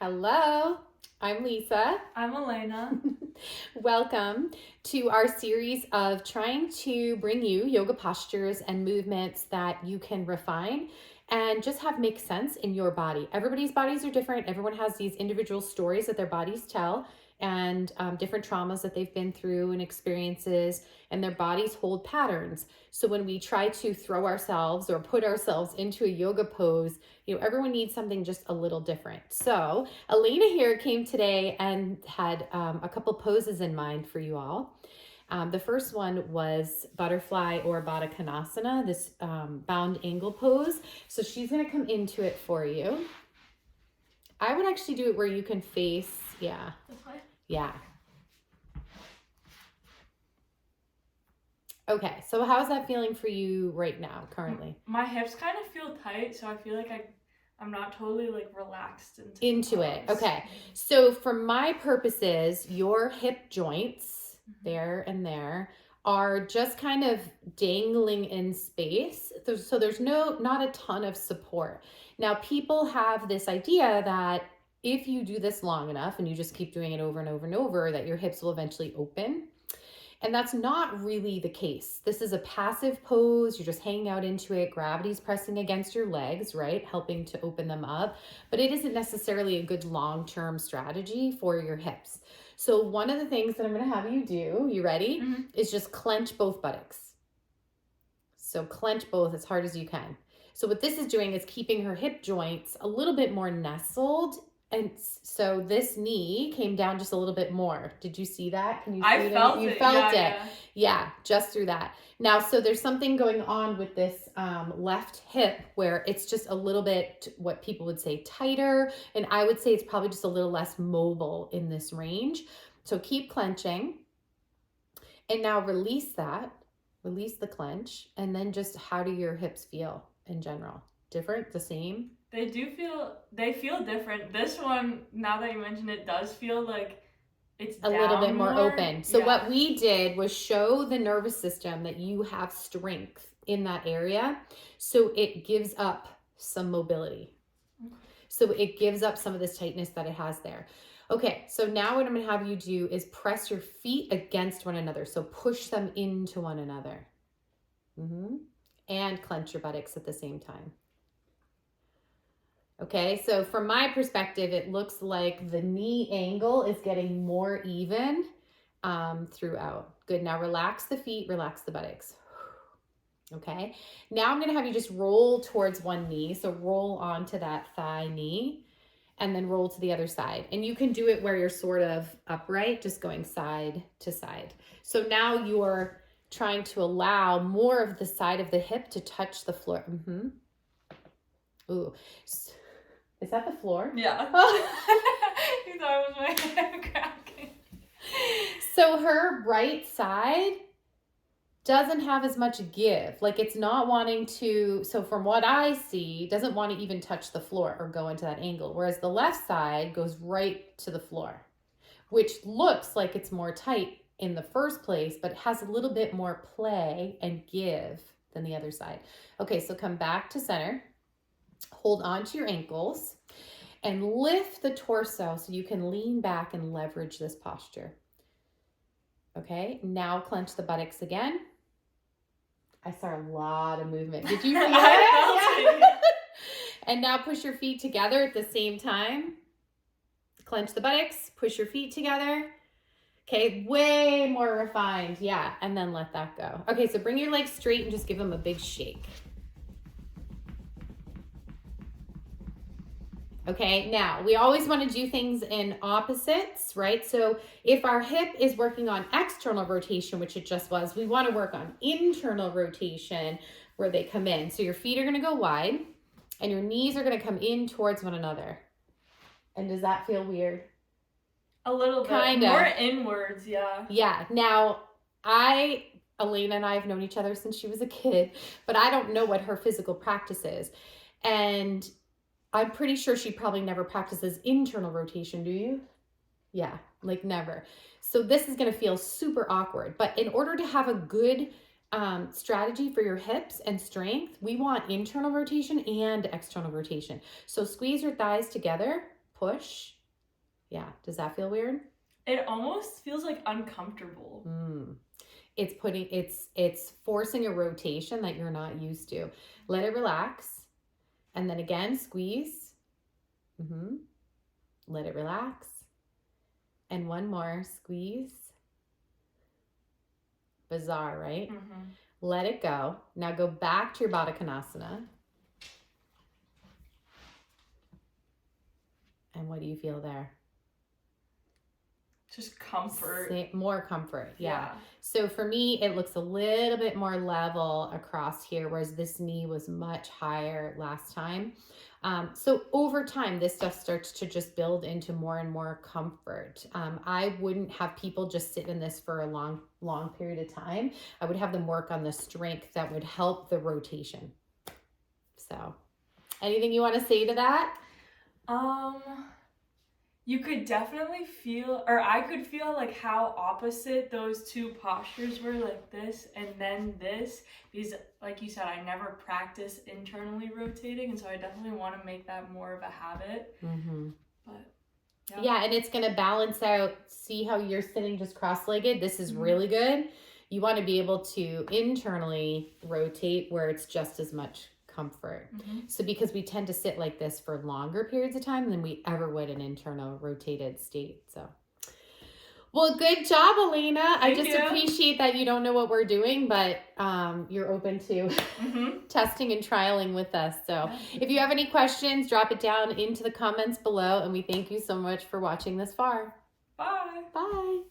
Hello, I'm Lisa. I'm Alana. Welcome to our series of trying to bring you yoga postures and movements that you can refine and just have make sense in your body. Everybody's bodies are different. Everyone has these individual stories that their bodies tell and different traumas that they've been through and experiences, and their bodies hold patterns. So when we try to throw ourselves or put ourselves into a yoga pose, everyone needs something just a little different. So Alana here came today and had a couple poses in mind for you all. The first one was butterfly or Baddha Konasana, this bound angle pose. So she's going to come into it for you. I would actually do it where you can face, yeah. This way? Yeah. Okay, so how's that feeling for you right now, currently? My hips kind of feel tight, so I feel like I'm not totally like relaxed into it. Okay, so for my purposes, your hip joints there and there are just kind of dangling in space. So there's not a ton of support. Now, people have this idea that if you do this long enough and you just keep doing it over and over and over, that your hips will eventually open. And that's not really the case. This is a passive pose. You're just hanging out into it. Gravity's pressing against your legs, right? Helping to open them up. But it isn't necessarily a good long-term strategy for your hips. So one of the things that I'm going to have you do, you ready? Is just clench both buttocks. So clench both as hard as you can. So what this is doing is keeping her hip joints a little bit more nestled. And so this knee came down just a little bit more. Did you see that? Can you see I felt it? You felt it. Yeah. Yeah, just through that. Now, so there's something going on with this left hip where it's just a little bit, what people would say, tighter. And I would say it's probably just a little less mobile in this range. So keep clenching. And now release that. Release the clench. And then just how do your hips feel in general? Different? The same? They feel different. This one, now that you mention it, does feel like it's a little bit more open. So yeah. What we did was show the nervous system that you have strength in that area. So it gives up some mobility. Okay. So it gives up some of this tightness that it has there. Okay, so now what I'm going to have you do is press your feet against one another. So push them into one another. And clench your buttocks at the same time. Okay, so from my perspective, it looks like the knee angle is getting more even throughout. Good, now relax the feet, relax the buttocks. Okay, now I'm gonna have you just roll towards one knee. So roll onto that thigh knee and then roll to the other side. And you can do it where you're sort of upright, just going side to side. So now you're trying to allow more of the side of the hip to touch the floor. Ooh. Is that the floor? Yeah. You thought it was my head cracking. So her right side doesn't have as much give. Like it's not wanting to, so from what I see, doesn't want to even touch the floor or go into that angle. Whereas the left side goes right to the floor, which looks like it's more tight in the first place, but it has a little bit more play and give than the other side. Okay, so come back to center. Hold on to your ankles and lift the torso so you can lean back and leverage this posture. Okay, now clench the buttocks again. I saw a lot of movement. Did you feel it? Yeah. And now push your feet together at the same time. Clench the buttocks, push your feet together. Okay, way more refined. Yeah, and then let that go. Okay, so bring your legs straight and just give them a big shake. Okay, now we always want to do things in opposites, right? So if our hip is working on external rotation, which it just was, we want to work on internal rotation where they come in. So your feet are going to go wide and your knees are going to come in towards one another. And does that feel weird? A little bit. Kinda. More inwards, yeah. Yeah. Now, Alana and I have known each other since she was a kid, but I don't know what her physical practice is. And I'm pretty sure she probably never practices internal rotation, do you? Yeah, like never. So this is going to feel super awkward. But in order to have a good strategy for your hips and strength, we want internal rotation and external rotation. So squeeze your thighs together, push, Yeah. Does that feel weird? It almost feels like uncomfortable. It's forcing a rotation that you're not used to. Let it relax. And then again, squeeze. Let it relax. And one more, squeeze. Bizarre, right? Let it go. Now go back to your Baddha Konasana. And what do you feel there? Just comfort. More comfort, yeah. So for me, it looks a little bit more level across here, whereas this knee was much higher last time. So over time, this stuff starts to just build into more and more comfort. I wouldn't have people just sit in this for a long period of time. I would have them work on the strength that would help the rotation. So anything you want to say to that? You could definitely feel, or I could feel like how opposite those two postures were, like this and then this, because like you said, I never practice internally rotating, and so I definitely want to make that more of a habit. But yeah, and it's going to balance out. See how you're sitting just cross-legged? This is really good. You want to be able to internally rotate where it's just as much comfort. So because we tend to sit like this for longer periods of time than we ever would in internal rotated state. So, well, good job, Alana. I just appreciate that you don't know what we're doing, but you're open to testing and trialing with us. So if you have any questions, drop it down into the comments below, and we thank you so much for watching this far. Bye. Bye.